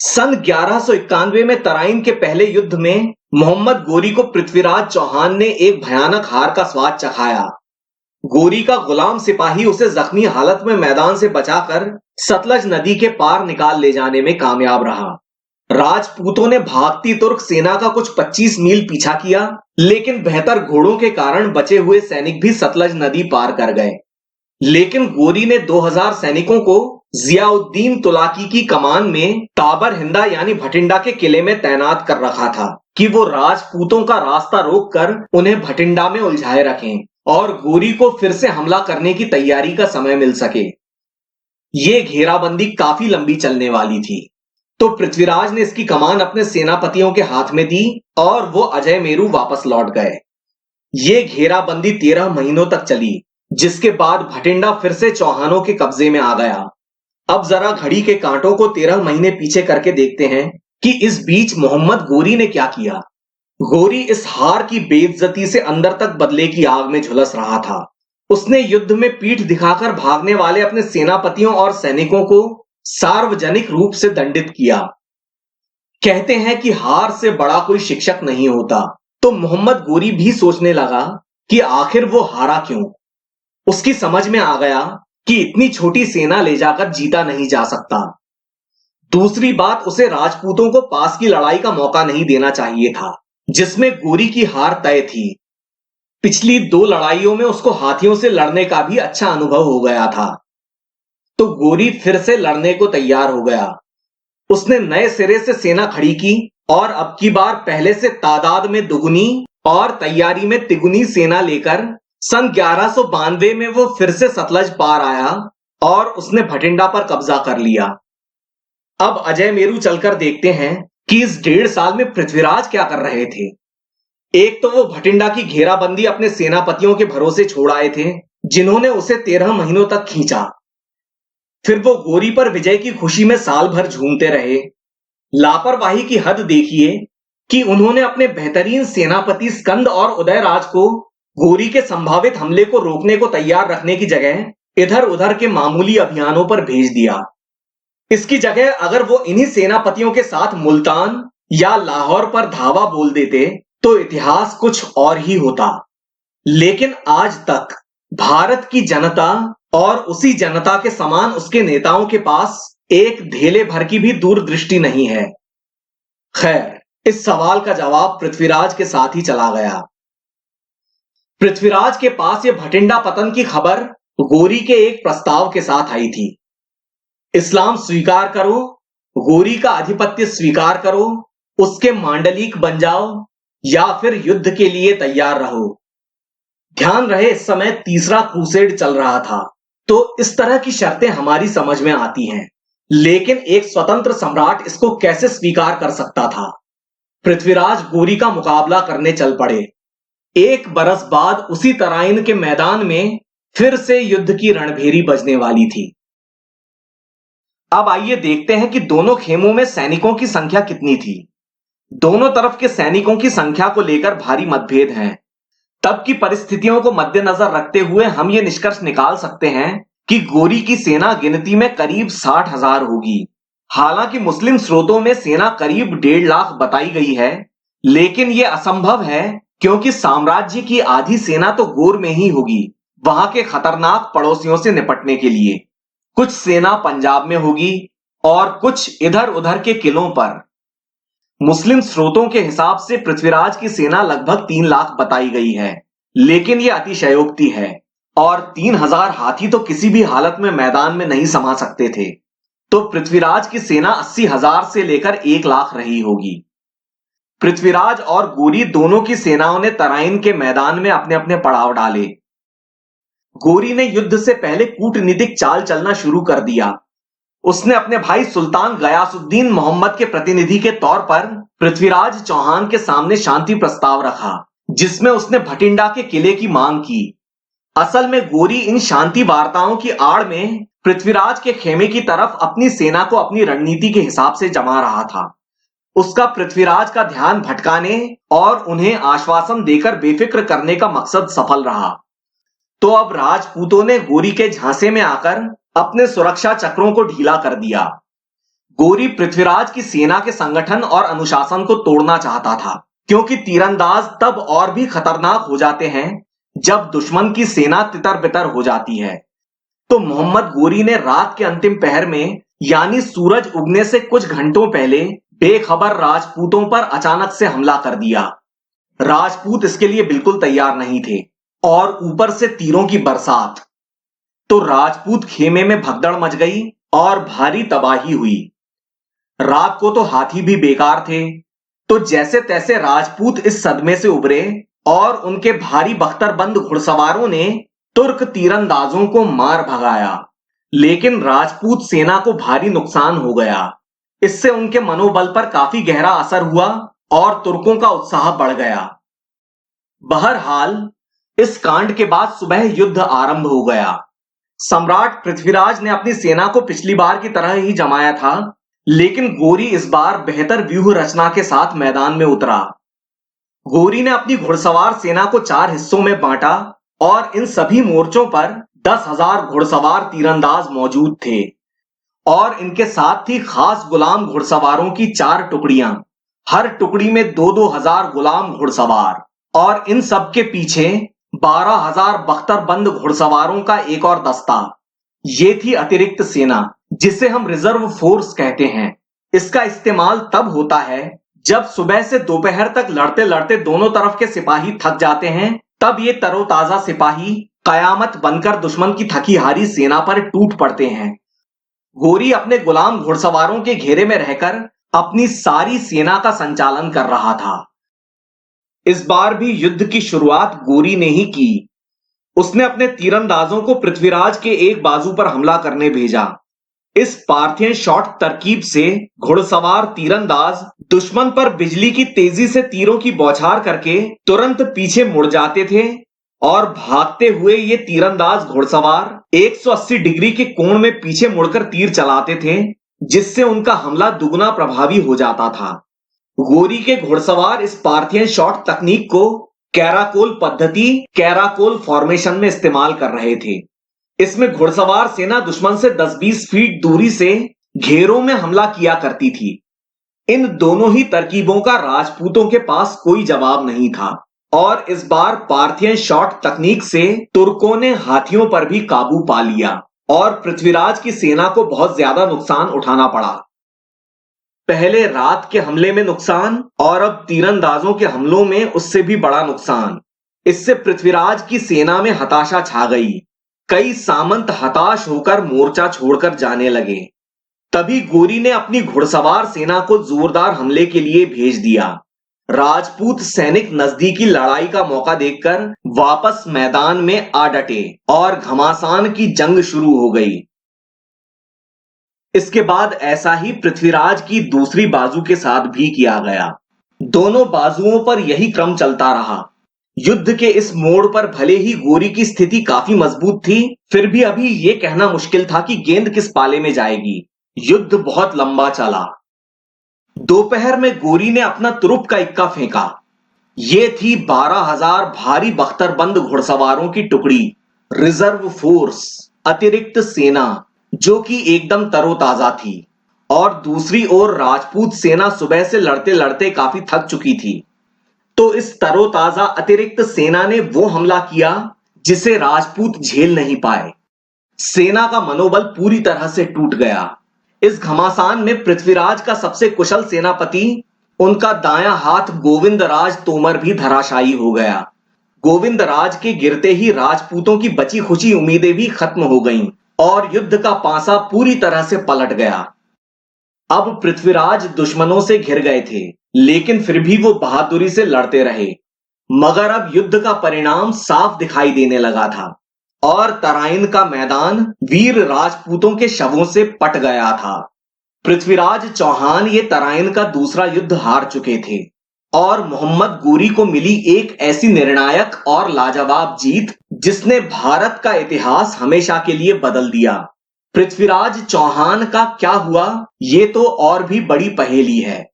सन 1191 में तराइन के पहले युद्ध में मोहम्मद गोरी को पृथ्वीराज चौहान ने एक भयानक हार का स्वाद चखाया। गोरी का गुलाम सिपाही उसे जख्मी हालत में मैदान से बचाकर सतलज नदी के पार निकाल ले जाने में कामयाब रहा। राजपूतों ने भागती तुर्क सेना का कुछ 25 मील पीछा किया, लेकिन बेहतर घोड़ों के कारण बचे हुए सैनिक भी सतलज नदी पार कर गए। लेकिन गोरी ने 2000 सैनिकों को जियाउद्दीन तुलाकी की कमान में ताबर हिंदा यानी भटिंडा के किले में तैनात कर रखा था कि वो राजपूतों का रास्ता रोककर उन्हें भटिंडा में उलझाए रखें और गोरी को फिर से हमला करने की तैयारी का समय मिल सके। ये घेराबंदी काफी लंबी चलने वाली थी, तो पृथ्वीराज ने इसकी कमान अपने सेनापतियों के हाथ में दी और वो अजय मेरू वापस लौट गए। ये घेराबंदी 13 महीनों तक चली, जिसके बाद भटिंडा फिर से चौहानों के कब्जे में आ गया। अब जरा घड़ी के कांटों को 13 महीने पीछे करके देखते हैं कि इस बीच मोहम्मद गोरी ने क्या किया। गोरी इस हार की बेइज्जती से अंदर तक बदले की आग में झुलस रहा था। उसने युद्ध में पीठ दिखाकर भागने वाले अपने सेनापतियों और सैनिकों को सार्वजनिक रूप से दंडित किया। कहते हैं कि हार से बड़ा कोई शिक्षक नहीं होता, तो मोहम्मद गोरी भी सोचने लगा कि आखिर वो हारा क्यों। उसकी समझ में आ गया कि इतनी छोटी सेना ले जाकर जीता नहीं जा सकता। दूसरी बात, उसे राजपूतों को पास की लड़ाई का मौका नहीं देना चाहिए था, जिसमें गोरी की हार तय थी। पिछली 2 लड़ाइयों में उसको हाथियों से लड़ने का भी अच्छा अनुभव हो गया था, तो गोरी फिर से लड़ने को तैयार हो गया। उसने नए सिरे से सेना खड़ी की और अब की बार पहले से तादाद में दुगुनी और तैयारी में तिगुनी सेना लेकर सन 1192 में वो फिर से सतलज पार आया और उसने भटिंडा पर कब्जा कर लिया। अब अजय मेरू चलकर देखते हैं कि इस 1.5 साल में पृथ्वीराज क्या कर रहे थे। एक तो वो भटिंडा की घेराबंदी अपने सेनापतियों के भरोसे छोड़ आए थे, जिन्होंने उसे 13 महीनों तक खींचा। फिर वो गोरी पर विजय की खुशी में साल भर झूमते रहे। लापरवाही की हद देखिए कि उन्होंने अपने बेहतरीन सेनापति स्कंद और उदयराज को गोरी के संभावित हमले को रोकने को तैयार रखने की जगह इधर उधर के मामूली अभियानों पर भेज दिया। इसकी जगह अगर वो इन्हीं सेनापतियों के साथ मुल्तान या लाहौर पर धावा बोल देते तो इतिहास कुछ और ही होता। लेकिन आज तक भारत की जनता और उसी जनता के समान उसके नेताओं के पास एक धेले भर की भी दूरदृष्टि नहीं है। खैर, इस सवाल का जवाब पृथ्वीराज के साथ ही चला गया। पृथ्वीराज के पास यह भटिंडा पतन की खबर गोरी के एक प्रस्ताव के साथ आई थी। इस्लाम स्वीकार करो, गोरी का आधिपत्य स्वीकार करो, उसके मांडलिक बन जाओ या फिर युद्ध के लिए तैयार रहो। ध्यान रहे, इस समय तीसरा क्रूसेड चल रहा था, तो इस तरह की शर्तें हमारी समझ में आती हैं, लेकिन एक स्वतंत्र सम्राट इसको कैसे स्वीकार कर सकता था। पृथ्वीराज गोरी का मुकाबला करने चल पड़े। 1 बरस बाद उसी तराइन के मैदान में फिर से युद्ध की रणभेरी बजने वाली थी। अब आइए देखते हैं कि दोनों खेमों में सैनिकों की संख्या कितनी थी। दोनों तरफ के सैनिकों की संख्या को लेकर भारी मतभेद हैं। तब की परिस्थितियों को मद्देनजर रखते हुए हम ये निष्कर्ष निकाल सकते हैं कि गोरी की सेना गिनती में करीब 60,000 होगी। हालांकि मुस्लिम स्रोतों में सेना करीब 1.5 लाख बताई गई है, लेकिन यह असंभव है क्योंकि साम्राज्य की आधी सेना तो गोर में ही होगी, वहां के खतरनाक पड़ोसियों से निपटने के लिए। कुछ सेना पंजाब में होगी और कुछ इधर उधर के किलों पर। मुस्लिम स्रोतों के हिसाब से पृथ्वीराज की सेना लगभग 3 लाख बताई गई है, लेकिन यह अतिशयोक्ति है और 3000 हाथी तो किसी भी हालत में मैदान में नहीं समा सकते थे, तो पृथ्वीराज की सेना 80,000 से लेकर 1 लाख रही होगी। पृथ्वीराज और गोरी दोनों की सेनाओं ने तराइन के मैदान में अपने अपने पड़ाव डाले। गोरी ने युद्ध से पहले कूटनीतिक चाल चलना शुरू कर दिया। उसने अपने भाई सुल्तान गयासुद्दीन मोहम्मद के प्रतिनिधि के तौर पर पृथ्वीराज चौहान के सामने शांति प्रस्ताव रखा, जिसमें उसने भटिंडा के किले की मांग की। असल में गोरी इन शांति वार्ताओं की आड़ में पृथ्वीराज के खेमे की तरफ अपनी सेना को अपनी रणनीति के हिसाब से जमा रहा था। उसका पृथ्वीराज का ध्यान भटकाने और उन्हें आश्वासन देकर बेफिक्र करने का मकसद सफल रहा। तो अब राजपूतों ने गोरी के झांसे में आकर अपने सुरक्षा चक्रों को ढीला कर दिया। गोरी पृथ्वीराज की सेना के संगठन और अनुशासन को तोड़ना चाहता था, क्योंकि तीरंदाज तब और भी खतरनाक हो जाते हैं जब दुश्मन की सेना तितर बितर हो जाती है। तो मोहम्मद गोरी ने रात के अंतिम पहर में, यानी सूरज उगने से कुछ घंटों पहले, बेखबर राजपूतों पर अचानक से हमला कर दिया। राजपूत इसके लिए बिल्कुल तैयार नहीं थे, और ऊपर से तीरों की बरसात। तो राजपूत खेमे में भगदड़ मच गई और भारी तबाही हुई। रात को तो हाथी भी बेकार थे, तो जैसे तैसे राजपूत इस सदमे से उबरे और उनके भारी बख्तरबंद घुड़सवारों ने तुर्क तीरंदाजों को मार भगाया। लेकिन राजपूत सेना को भारी नुकसान हो गया। इससे उनके मनोबल पर काफी गहरा असर हुआ और तुर्कों का उत्साह बढ़ गया। बहरहाल इस कांड के बाद सुबह युद्ध आरंभ हो गया। सम्राट पृथ्वीराज ने अपनी सेना को पिछली बार की तरह ही जमाया था, लेकिन गोरी इस बार बेहतर व्यूह रचना के साथ मैदान में उतरा। गोरी ने अपनी घुड़सवार सेना को 4 हिस्सों में बांटा और इन सभी मोर्चों पर 10,000 घुड़सवार तीरंदाज मौजूद थे, और इनके साथ ही खास गुलाम घुड़सवारों की 4 टुकड़ियां, हर टुकड़ी में 2-2 हजार गुलाम घुड़सवार, और इन सब के पीछे 12,000 बख्तरबंद घुड़सवारों का एक और दस्ता। ये थी अतिरिक्त सेना, जिसे हम रिजर्व फोर्स कहते हैं। इसका इस्तेमाल तब होता है जब सुबह से दोपहर तक लड़ते लड़ते दोनों तरफ के सिपाही थक जाते हैं। तब ये तरोताजा सिपाही कयामत बनकर दुश्मन की थकी हारी सेना पर टूट पड़ते हैं। गोरी अपने गुलाम घुड़सवारों के घेरे में रहकर अपनी सारी सेना का संचालन कर रहा था। इस बार भी युद्ध की शुरुआत गोरी ने ही की। उसने अपने तीरंदाजों को पृथ्वीराज के एक बाजू पर हमला करने भेजा। इस पार्थियन शॉट तरकीब से घुड़सवार तीरंदाज दुश्मन पर बिजली की तेजी से तीरों की बौछार करके तुरंत पीछे मुड़ जाते थे, और भागते हुए ये तीरंदाज घुड़सवार 180 डिग्री के कोण में पीछे मुड़कर तीर चलाते थे, जिससे उनका हमला दुगना प्रभावी हो जाता था। गोरी के घुड़सवार इस पार्थियन शॉट तकनीक को कैराकोल पद्धति, कैराकोल फॉर्मेशन में इस्तेमाल कर रहे थे। इसमें घुड़सवार सेना दुश्मन से 10-20 फीट दूरी से घेरों में हमला किया करती थी। इन दोनों ही तरकीबों का राजपूतों के पास कोई जवाब नहीं था, और इस बार पार्थियन शॉट तकनीक से तुर्कों ने हाथियों पर भी काबू पा लिया, और पृथ्वीराज की सेना को बहुत ज्यादा नुकसान उठाना पड़ा। पहले रात के हमले में नुकसान, और अब तीरंदाजों के हमलों में उससे भी बड़ा नुकसान। इससे पृथ्वीराज की सेना में हताशा छा गई। कई सामंत हताश होकर मोर्चा छोड़कर जाने लगे। तभी गोरी ने अपनी घुड़सवार सेना को जोरदार हमले के लिए भेज दिया। राजपूत सैनिक नजदीकी लड़ाई का मौका देखकर वापस मैदान में आ डटे, और घमासान की जंग शुरू हो गई। इसके बाद ऐसा ही पृथ्वीराज की दूसरी बाजू के साथ भी किया गया। दोनों बाजुओं पर यही क्रम चलता रहा। युद्ध के इस मोड़ पर भले ही गोरी की स्थिति काफी मजबूत थी, फिर भी अभी यह कहना मुश्किल था कि गेंद किस पाले में जाएगी। युद्ध बहुत लंबा चला। दोपहर में गोरी ने अपना तुरुप का इक्का फेंका। ये थी 12,000 भारी बख्तरबंद घुड़सवारों की टुकड़ी, रिजर्व फोर्स, अतिरिक्त सेना, जो कि एकदम तरोताजा थी। और दूसरी ओर राजपूत सेना सुबह से लड़ते लड़ते काफी थक चुकी थी। तो इस तरोताजा अतिरिक्त सेना ने वो हमला किया जिसे राजपूत झेल नहीं पाए। सेना का मनोबल पूरी तरह से टूट गया। इस घमासान में पृथ्वीराज का सबसे कुशल सेनापति, उनका दायां हाथ गोविंदराज तोमर भी धराशायी हो गया। गोविंदराज के गिरते ही राजपूतों की बची खुची उम्मीदें भी खत्म हो गईं, और युद्ध का पासा पूरी तरह से पलट गया। अब पृथ्वीराज दुश्मनों से घिर गए थे, लेकिन फिर भी वो बहादुरी से लड़ते रहे। मगर अब युद्ध का परिणाम साफ दिखाई देने लगा था, और तराइन का मैदान वीर राजपूतों के शवों से पट गया था। पृथ्वीराज चौहान ये तराइन का दूसरा युद्ध हार चुके थे, और मोहम्मद गोरी को मिली एक ऐसी निर्णायक और लाजवाब जीत जिसने भारत का इतिहास हमेशा के लिए बदल दिया। पृथ्वीराज चौहान का क्या हुआ, ये तो और भी बड़ी पहेली है।